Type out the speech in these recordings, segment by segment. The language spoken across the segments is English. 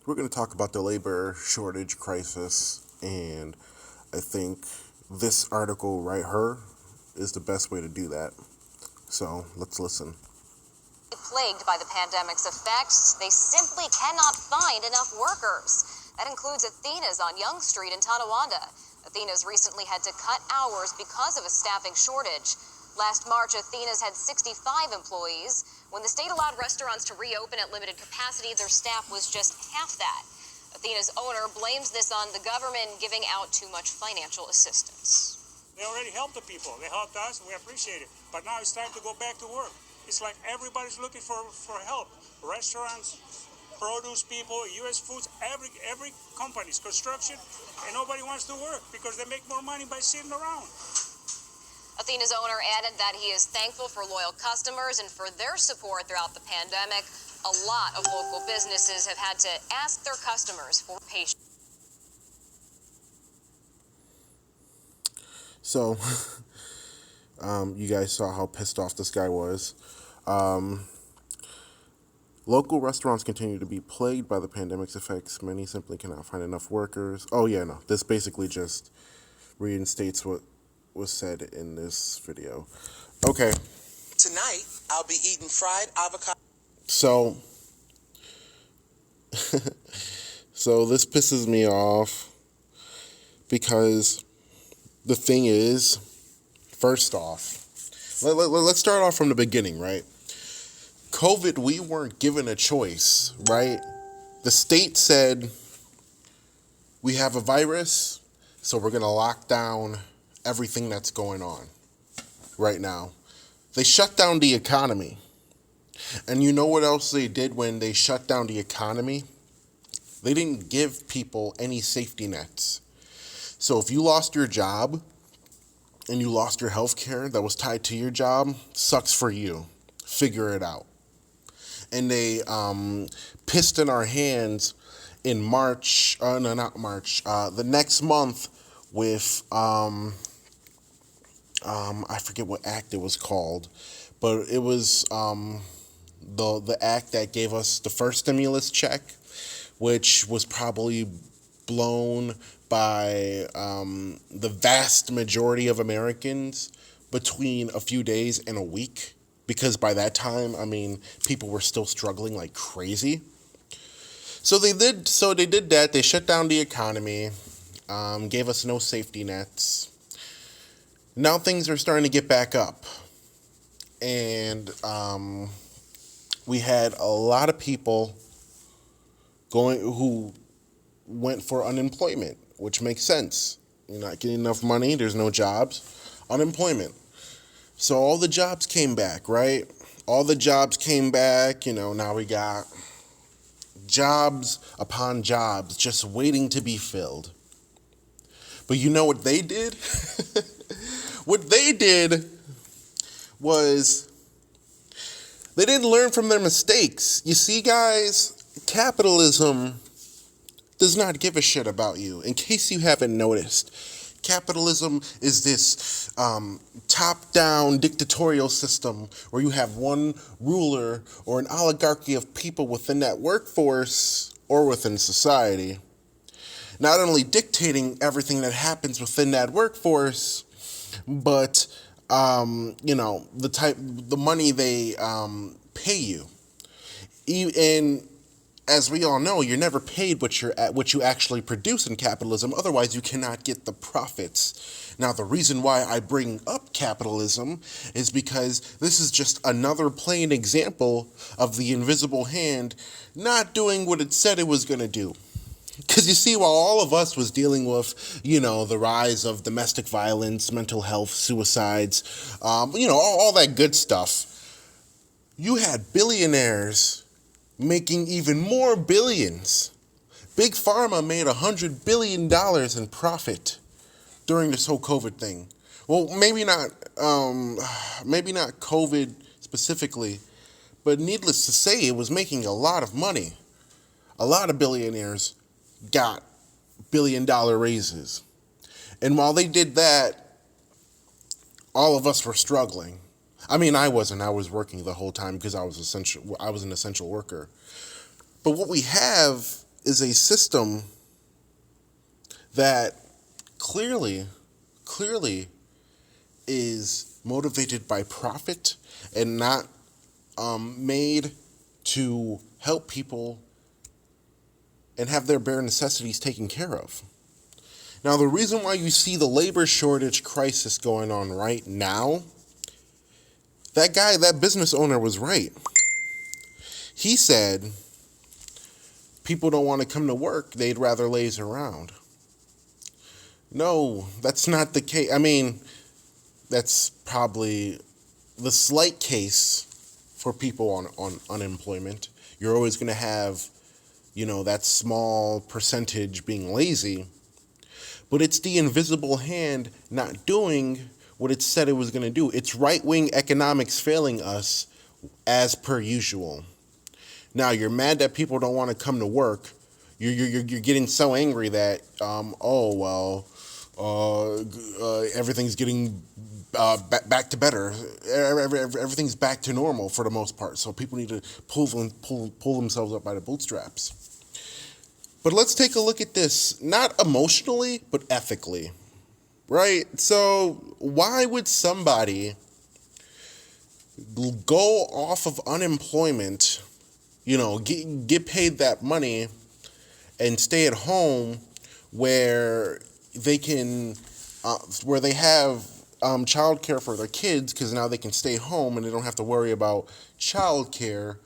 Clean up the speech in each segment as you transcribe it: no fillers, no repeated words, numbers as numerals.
We're going to talk about the labor shortage crisis, and I think this article right here is the best way to do that. So let's listen. Plagued by the pandemic's effects, they simply cannot find enough workers. That includes Athena's on Young Street in Tonawanda. Athena's recently had to cut hours because of a staffing shortage. Last March, Athena's had 65 employees. When the state allowed restaurants to reopen at limited capacity, their staff was just half that. Athena's owner blames this on the government giving out too much financial assistance. They already helped the people. They helped us. We appreciate it. But now it's time to go back to work. It's like everybody's looking for help. Restaurants, produce people, U.S. Foods, every company's construction, and nobody wants to work because they make more money by sitting around. Athena's owner added that he is thankful for loyal customers and for their support throughout the pandemic. A lot of local businesses have had to ask their customers for patience. So, you guys saw how pissed off this guy was. Local restaurants continue to be plagued by the pandemic's effects. Many simply cannot find enough workers. Oh, yeah, no. This basically just reinstates what was said in this video. Okay. Tonight, I'll be eating fried avocado. So, so this pisses me off because the thing is, first off, let's start off from the beginning, right? COVID, we weren't given a choice, right? The state said, we have a virus, so we're going to lock down everything that's going on right now. They shut down the economy. And you know what else they did when they shut down the economy? They didn't give people any safety nets. So if you lost your job and you lost your health care that was tied to your job, sucks for you. Figure it out. And they pissed in our hands in March, not March, the next month with, I forget what act it was called, but it was the act that gave us the first stimulus check, which was probably blown by the vast majority of Americans between a few days and a week. Because by that time, I mean, people were still struggling like crazy. So they did that. They shut down the economy, gave us no safety nets. Now things are starting to get back up. And we had a lot of people who went for unemployment, which makes sense. You're not getting enough money, there's no jobs, unemployment. So all the jobs came back, right? All the jobs came back, now we got jobs upon jobs just waiting to be filled. But you know what they did? What they did was they didn't learn from their mistakes. You see, guys, capitalism does not give a shit about you. In case you haven't noticed, capitalism is this top-down dictatorial system where you have one ruler or an oligarchy of people within that workforce or within society, not only dictating everything that happens within that workforce, but the money they pay you. And as we all know, you're never paid what you actually produce in capitalism. Otherwise, you cannot get the profits. Now, the reason why I bring up capitalism is because this is just another plain example of the invisible hand not doing what it said it was going to do. Because you see, while all of us was dealing with, the rise of domestic violence, mental health, suicides, all that good stuff, you had billionaires making even more billions. Big Pharma made $100 billion in profit during this whole COVID thing. Well, maybe not COVID specifically, but needless to say, it was making a lot of money. A lot of billionaires got billion-dollar raises. And while they did that, all of us were struggling. I mean, I wasn't. I was working the whole time because I was an essential worker. But what we have is a system that clearly is motivated by profit and not made to help people and have their bare necessities taken care of. Now, the reason why you see the labor shortage crisis going on right now, that business owner was right. He said people don't want to come to work, they'd rather laze around. No, that's not the case. I mean, that's probably the slight case for people on unemployment. You're always going to have, that small percentage being lazy. But it's the invisible hand not doing what it said it was going to do. It's right-wing economics failing us as per usual. Now, you're mad that people don't want to come to work. You're getting so angry that, everything's getting back to better. Everything's back to normal for the most part. So people need to pull themselves up by the bootstraps. But let's take a look at this, not emotionally, but ethically, right? So why would somebody go off of unemployment, get paid that money and stay at home where they can, where they have childcare for their kids, because now they can stay home and they don't have to worry about childcare,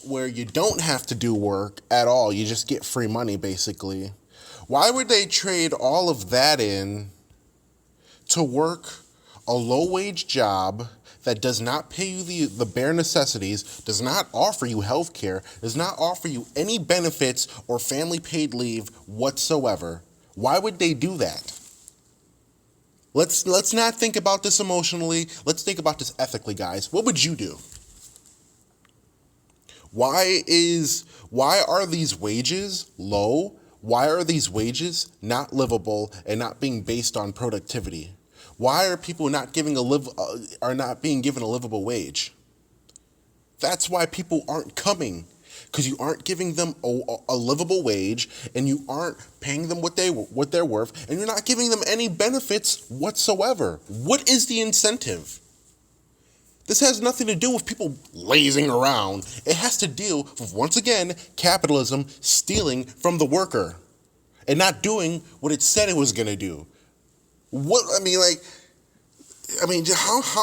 where you don't have to do work at all. You just get free money, basically. Why would they trade all of that in to work a low-wage job that does not pay you the bare necessities, does not offer you health care, does not offer you any benefits or family paid leave whatsoever? Why would they do that? Let's not think about this emotionally. Let's think about this ethically, guys. What would you do? Why are these wages low? Why are these wages not livable and not being based on productivity? Why are people not being given a livable wage? That's why people aren't coming, because you aren't giving them a livable wage, and you aren't paying them what they're worth, and you're not giving them any benefits whatsoever. What is the incentive? This has nothing to do with people lazing around. It has to deal with, once again, capitalism stealing from the worker and not doing what it said it was going to do. How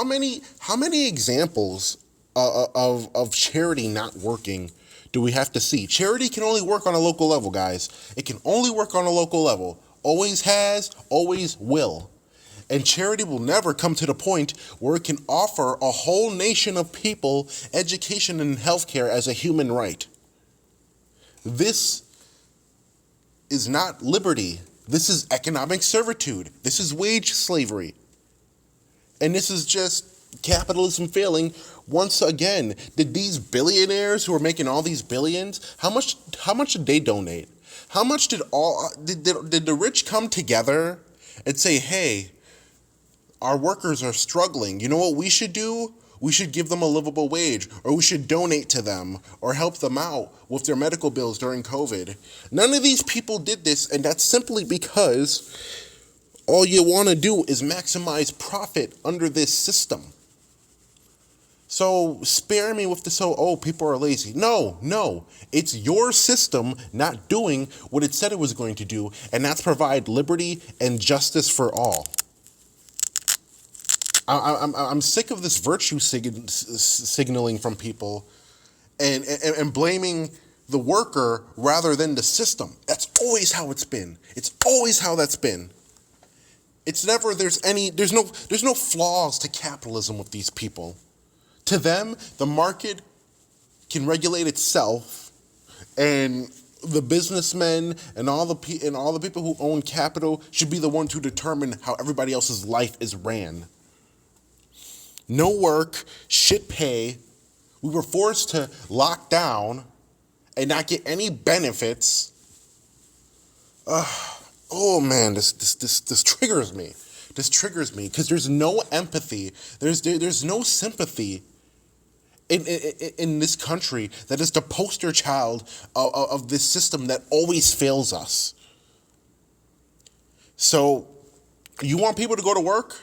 many examples of charity not working do we have to see? Charity can only work on a local level, guys. It can only work on a local level. Always has, always will. And charity will never come to the point where it can offer a whole nation of people education and healthcare as a human right. This is not liberty. This is economic servitude. This is wage slavery. And this is just capitalism failing once again. Did these billionaires who are making all these billions, how much did they donate? How much did the rich come together and say, hey, our workers are struggling. You know what we should do? We should give them a livable wage, or we should donate to them or help them out with their medical bills during COVID. None of these people did this, and that's simply because all you want to do is maximize profit under this system. So spare me with the people are lazy. No. It's your system not doing what it said it was going to do, and that's provide liberty and justice for all. I'm sick of this virtue signaling from people and blaming the worker rather than the system. That's always how it's been. It's always how that's been. It's never there's no flaws to capitalism with these people. To them, the market can regulate itself, and the businessmen and all the people who own capital should be the ones who determine how everybody else's life is ran. No work, shit pay. We were forced to lock down and not get any benefits. Oh man, this triggers me. This triggers me because there's no empathy. There's no sympathy in this country that is the poster child of this system that always fails us. So, you want people to go to work?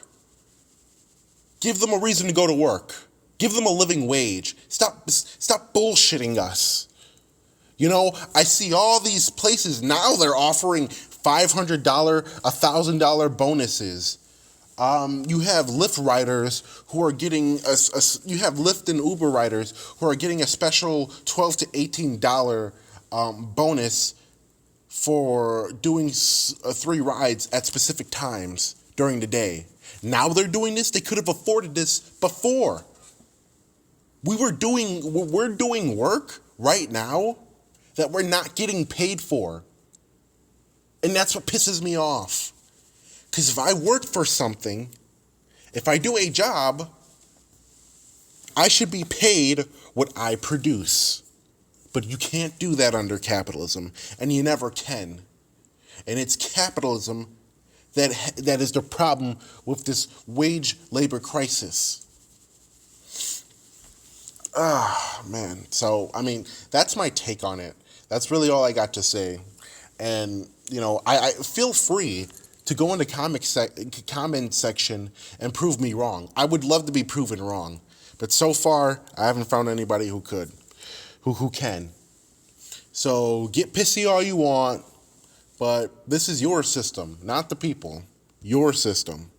Give them a reason to go to work. Give them a living wage. Stop bullshitting us. You know, I see all these places now they're offering $500, $1,000 bonuses. You have Lyft riders who are getting you have Lyft and Uber riders who are getting a special $12 to $18 bonus for doing 3 rides at specific times during the day. Now they're doing this. They could have afforded this before. We're doing work right now that we're not getting paid for. And that's what pisses me off. Because if I work for something, if I do a job, I should be paid what I produce. But you can't do that under capitalism, and you never can. And it's capitalism that is the problem with this wage labor crisis. Man. So, I mean, that's my take on it. That's really all I got to say. And, you know, I feel free to go in the comment section and prove me wrong. I would love to be proven wrong. But so far, I haven't found anybody who can. So get pissy all you want, but this is your system, not the people. Your system.